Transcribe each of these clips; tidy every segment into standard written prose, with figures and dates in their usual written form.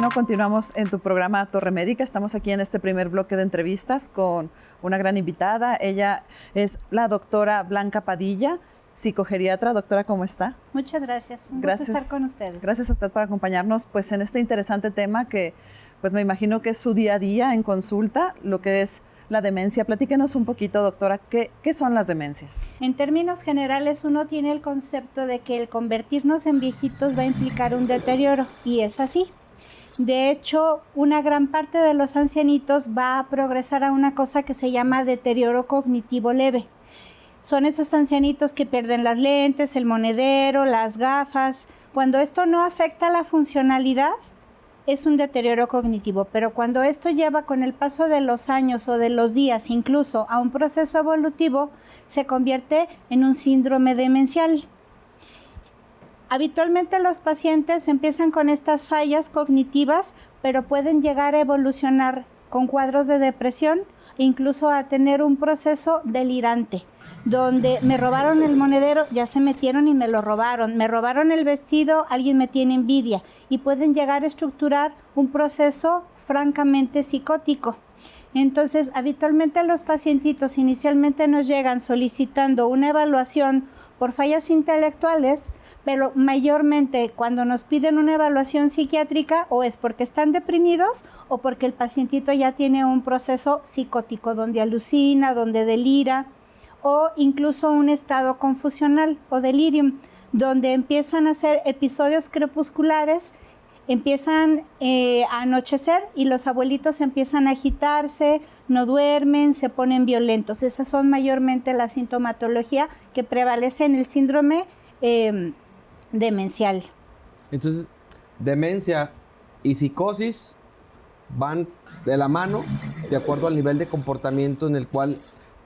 bueno, continuamos en tu programa Torre Médica. Estamos aquí en este primer bloque de entrevistas con una gran invitada. Ella es la doctora Blanca Padilla, psicogeriatra. Doctora, ¿cómo está? Muchas gracias. Un gusto estar con ustedes. Gracias a usted por acompañarnos pues, en este interesante tema que pues, me imagino que es su día a día en consulta, lo que es la demencia. Platíquenos un poquito, doctora, ¿qué son las demencias? En términos generales, uno tiene el concepto de que el convertirnos en viejitos va a implicar un deterioro, y es así. De hecho, una gran parte de los ancianitos va a progresar a una cosa que se llama deterioro cognitivo leve. Son esos ancianitos que pierden las lentes, el monedero, las gafas. Cuando esto no afecta la funcionalidad, es un deterioro cognitivo, pero cuando esto lleva con el paso de los años o de los días, incluso a un proceso evolutivo, se convierte en un síndrome demencial. Habitualmente los pacientes empiezan con estas fallas cognitivas, pero pueden llegar a evolucionar con cuadros de depresión e incluso a tener un proceso delirante, donde me robaron el monedero, ya se metieron y me lo robaron. Me robaron el vestido, alguien me tiene envidia. Y pueden llegar a estructurar un proceso francamente psicótico. Entonces, habitualmente los pacientitos inicialmente nos llegan solicitando una evaluación por fallas intelectuales, pero mayormente cuando nos piden una evaluación psiquiátrica o es porque están deprimidos o porque el pacientito ya tiene un proceso psicótico donde alucina, donde delira, o incluso un estado confusional o delirium, donde empiezan a hacer episodios crepusculares, empiezan a anochecer y los abuelitos empiezan a agitarse, no duermen, se ponen violentos. Esas son mayormente la sintomatología que prevalece en el síndrome demencial. Entonces, demencia y psicosis van de la mano de acuerdo al nivel de comportamiento en el cual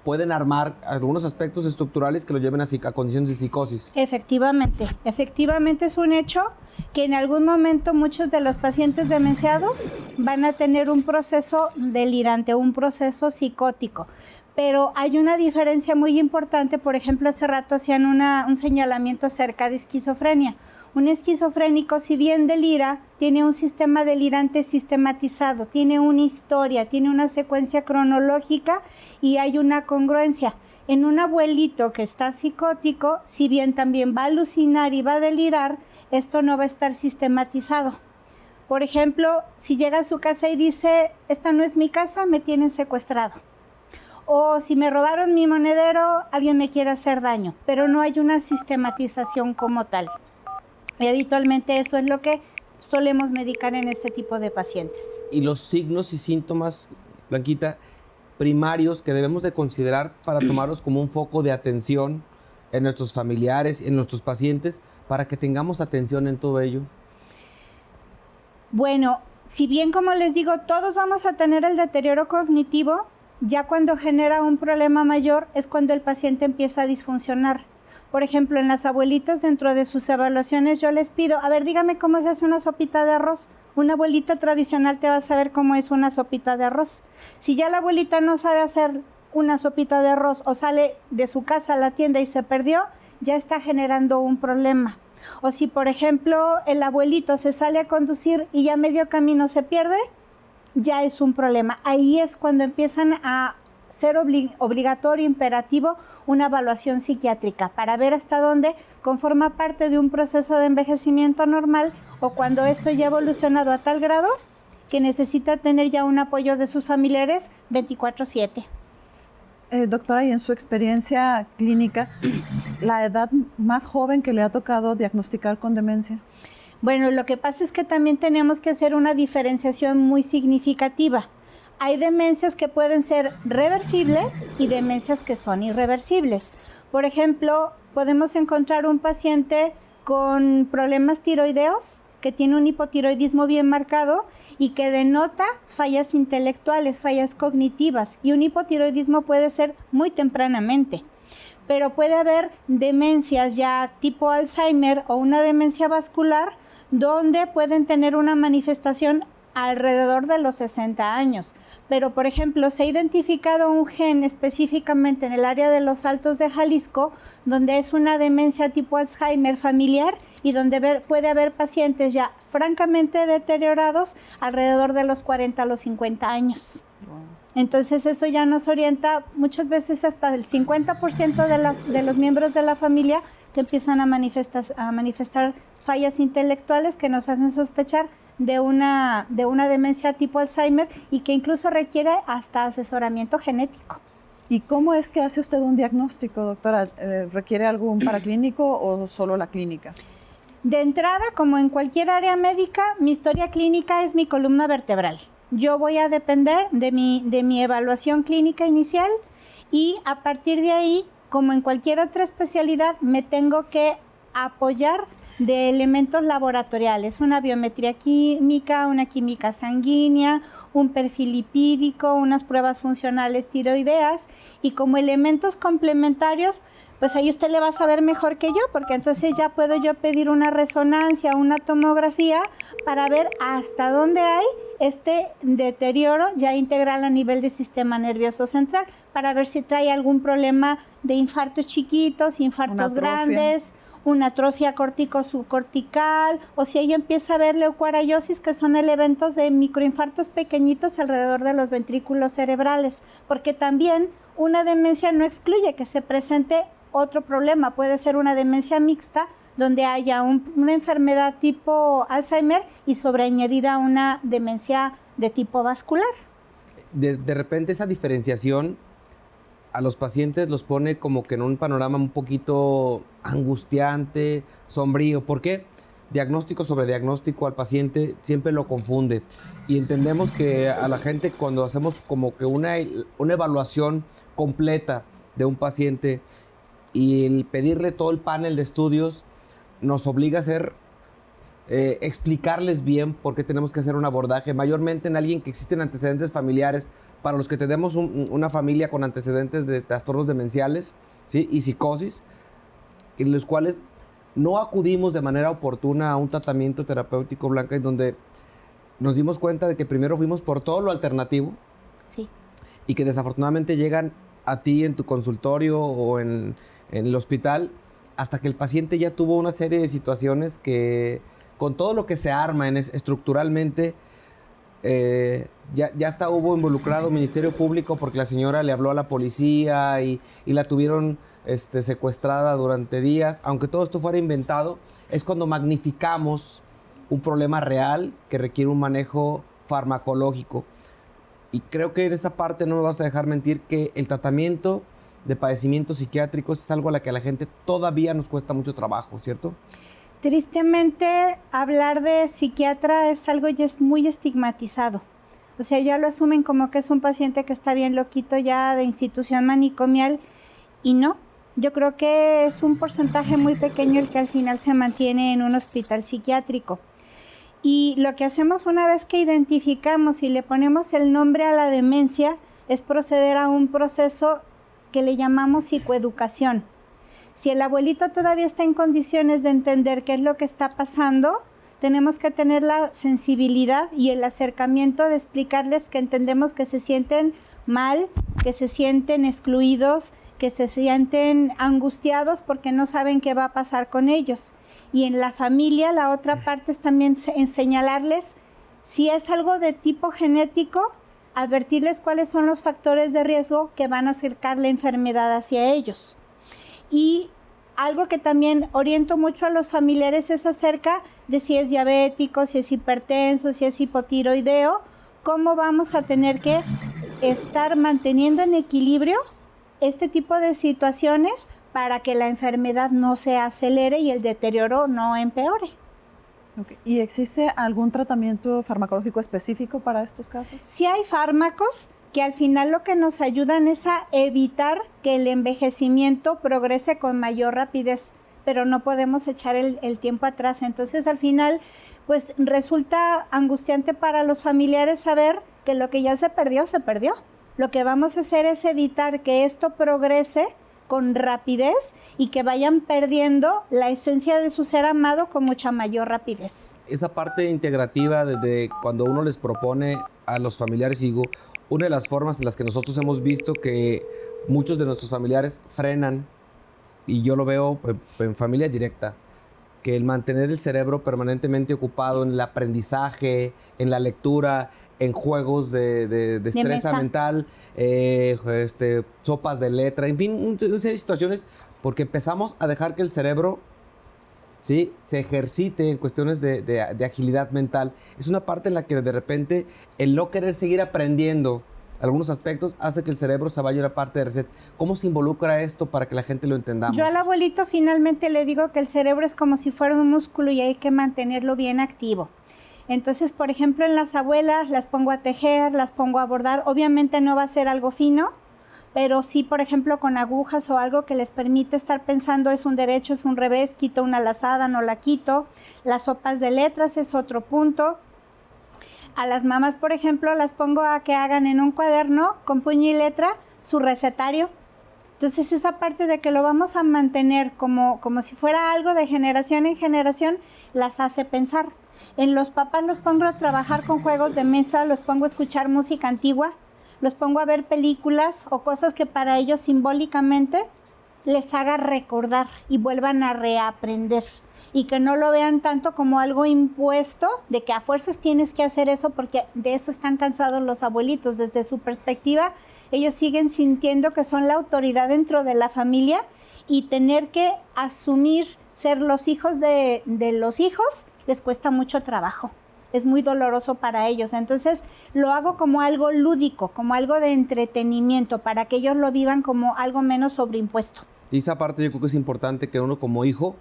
pueden armar algunos aspectos estructurales que lo lleven a condiciones de psicosis. Efectivamente es un hecho que en algún momento muchos de los pacientes demenciados van a tener un proceso delirante, un proceso psicótico. Pero hay una diferencia muy importante. Por ejemplo, hace rato hacían un señalamiento acerca de esquizofrenia. Un esquizofrénico, si bien delira, tiene un sistema delirante sistematizado, tiene una historia, tiene una secuencia cronológica y hay una congruencia. En un abuelito que está psicótico, si bien también va a alucinar y va a delirar, esto no va a estar sistematizado. Por ejemplo, si llega a su casa y dice, esta no es mi casa, me tienen secuestrado. O si me robaron mi monedero, alguien me quiere hacer daño, pero no hay una sistematización como tal. Y habitualmente eso es lo que solemos medicar en este tipo de pacientes. Y los signos y síntomas, Blanquita, primarios que debemos de considerar para tomarlos como un foco de atención en nuestros familiares, en nuestros pacientes, para que tengamos atención en todo ello. Bueno, si bien como les digo, todos vamos a tener el deterioro cognitivo, ya cuando genera un problema mayor es cuando el paciente empieza a disfuncionar. Por ejemplo, en las abuelitas, dentro de sus evaluaciones, yo les pido, a ver, dígame cómo se hace una sopita de arroz. Una abuelita tradicional te va a saber cómo es una sopita de arroz. Si ya la abuelita no sabe hacer una sopita de arroz o sale de su casa a la tienda y se perdió, ya está generando un problema. O si, por ejemplo, el abuelito se sale a conducir y ya medio camino se pierde, ya es un problema. Ahí es cuando empiezan a ser obligatorio, imperativo, una evaluación psiquiátrica para ver hasta dónde conforma parte de un proceso de envejecimiento normal o cuando esto ya ha evolucionado a tal grado que necesita tener ya un apoyo de sus familiares 24/7. Doctora, y en su experiencia clínica, ¿la edad más joven que le ha tocado diagnosticar con demencia? Bueno, lo que pasa es que también tenemos que hacer una diferenciación muy significativa. Hay demencias que pueden ser reversibles y demencias que son irreversibles. Por ejemplo, podemos encontrar un paciente con problemas tiroideos que tiene un hipotiroidismo bien marcado y que denota fallas intelectuales, fallas cognitivas. Y un hipotiroidismo puede ser muy tempranamente. Pero puede haber demencias ya tipo Alzheimer o una demencia vascular donde pueden tener una manifestación alrededor de los 60 años. pero por ejemplo se ha identificado un gen específicamente en el área de los Altos de Jalisco, donde es una demencia tipo Alzheimer familiar y donde puede haber pacientes ya francamente deteriorados alrededor de los 40 a los 50 años. Entonces eso ya nos orienta muchas veces hasta el 50% de los miembros de la familia que empiezan a manifestar fallas intelectuales que nos hacen sospechar de una demencia tipo Alzheimer y que incluso requiere hasta asesoramiento genético. ¿Y cómo es que hace usted un diagnóstico, doctora? ¿Requiere algún paraclínico o solo la clínica? De entrada, como en cualquier área médica, mi historia clínica es mi columna vertebral. Yo voy a depender de mi evaluación clínica inicial y a partir de ahí, como en cualquier otra especialidad, me tengo que apoyar de elementos laboratoriales, una biometría química, una química sanguínea, un perfil lipídico, unas pruebas funcionales tiroideas y como elementos complementarios, pues ahí usted le va a saber mejor que yo, porque entonces ya puedo yo pedir una resonancia, una tomografía para ver hasta dónde hay este deterioro ya integral a nivel del sistema nervioso central, para ver si trae algún problema de infartos chiquitos, infartos grandes, una atrofia cortico-subcortical, o si ella empieza a ver leucoaraiosis, que son eventos de microinfartos pequeñitos alrededor de los ventrículos cerebrales, porque también una demencia no excluye que se presente otro problema, puede ser una demencia mixta, donde haya una enfermedad tipo Alzheimer y sobreañadida una demencia de tipo vascular. De repente esa diferenciación a los pacientes los pone como que en un panorama un poquito angustiante, sombrío. ¿Por qué? Diagnóstico sobre diagnóstico al paciente siempre lo confunde. Y entendemos que a la gente cuando hacemos como que una evaluación completa de un paciente y el pedirle todo el panel de estudios nos obliga a hacer explicarles bien por qué tenemos que hacer un abordaje, mayormente en alguien que existen antecedentes familiares, para los que tenemos una familia con antecedentes de trastornos demenciales, ¿sí? Y psicosis, en los cuales no acudimos de manera oportuna a un tratamiento terapéutico, Blanca, en donde nos dimos cuenta de que primero fuimos por todo lo alternativo, sí, y que desafortunadamente llegan a ti en tu consultorio o en el hospital hasta que el paciente ya tuvo una serie de situaciones que con todo lo que se arma estructuralmente ya hasta hubo involucrado Ministerio Público porque la señora le habló a la policía y la tuvieron secuestrada durante días. Aunque todo esto fuera inventado, es cuando magnificamos un problema real que requiere un manejo farmacológico. Y creo que en esta parte no me vas a dejar mentir que el tratamiento de padecimientos psiquiátricos es algo a la que a la gente todavía nos cuesta mucho trabajo, ¿cierto? Tristemente, hablar de psiquiatra es algo ya es muy estigmatizado. O sea, ya lo asumen como que es un paciente que está bien loquito ya de institución manicomial y no. Yo creo que es un porcentaje muy pequeño el que al final se mantiene en un hospital psiquiátrico. Y lo que hacemos una vez que identificamos y le ponemos el nombre a la demencia es proceder a un proceso que le llamamos psicoeducación. Si el abuelito todavía está en condiciones de entender qué es lo que está pasando, tenemos que tener la sensibilidad y el acercamiento de explicarles que entendemos que se sienten mal, que se sienten excluidos, que se sienten angustiados porque no saben qué va a pasar con ellos. Y en la familia, la otra parte es también en señalarles si es algo de tipo genético, advertirles cuáles son los factores de riesgo que van a acercar la enfermedad hacia ellos. Y algo que también oriento mucho a los familiares es acerca de si es diabético, si es hipertenso, si es hipotiroideo, cómo vamos a tener que estar manteniendo en equilibrio este tipo de situaciones para que la enfermedad no se acelere y el deterioro no empeore. Okay. ¿Y existe algún tratamiento farmacológico específico para estos casos? Sí hay fármacos que al final lo que nos ayudan es a evitar que el envejecimiento progrese con mayor rapidez, pero no podemos echar el tiempo atrás. Entonces al final pues resulta angustiante para los familiares saber que lo que ya se perdió, se perdió. Lo que vamos a hacer es evitar que esto progrese con rapidez y que vayan perdiendo la esencia de su ser amado con mucha mayor rapidez. Esa parte integrativa desde cuando uno les propone a los familiares, digo, una de las formas en las que nosotros hemos visto que muchos de nuestros familiares frenan, y yo lo veo en familia directa, que el mantener el cerebro permanentemente ocupado en el aprendizaje, en la lectura, en juegos de destreza mental, sopas de letra, en fin, una serie de situaciones, porque empezamos a dejar que el cerebro, ¿sí?, se ejercite en cuestiones de agilidad mental. Es una parte en la que de repente el no querer seguir aprendiendo algunos aspectos hace que el cerebro se vaya a una parte de reset. ¿Cómo se involucra esto para que la gente lo entendamos? Yo al abuelito finalmente le digo que el cerebro es como si fuera un músculo y hay que mantenerlo bien activo. Entonces, por ejemplo, en las abuelas las pongo a tejer, las pongo a bordar. Obviamente no va a ser algo fino, pero sí, por ejemplo, con agujas o algo que les permite estar pensando es un derecho, es un revés, quito una lazada, no la quito. Las sopas de letras es otro punto. A las mamás, por ejemplo, las pongo a que hagan en un cuaderno con puño y letra su recetario. Entonces, esa parte de que lo vamos a mantener como si fuera algo de generación en generación, las hace pensar. En los papás los pongo a trabajar con juegos de mesa, los pongo a escuchar música antigua, los pongo a ver películas o cosas que para ellos simbólicamente les haga recordar y vuelvan a reaprender. Y que no lo vean tanto como algo impuesto, de que a fuerzas tienes que hacer eso, porque de eso están cansados los abuelitos. Desde su perspectiva, ellos siguen sintiendo que son la autoridad dentro de la familia y tener que asumir ser los hijos de los hijos les cuesta mucho trabajo. Es muy doloroso para ellos. Entonces, lo hago como algo lúdico, como algo de entretenimiento, para que ellos lo vivan como algo menos sobreimpuesto. Y esa parte yo creo que es importante que uno como hijo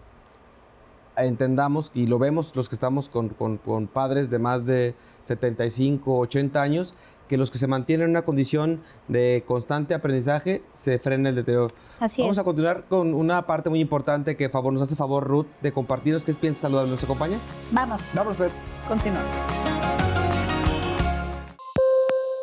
entendamos, y lo vemos los que estamos con padres de más de 75, 80 años, que los que se mantienen en una condición de constante aprendizaje se frena el deterioro. Así Vamos es. a continuar con una parte muy importante que nos hace favor Ruth de compartirnos. ¿Qué piensas saludar? ¿Nos acompañas? Vamos. Vámonos, Beth. Continuamos.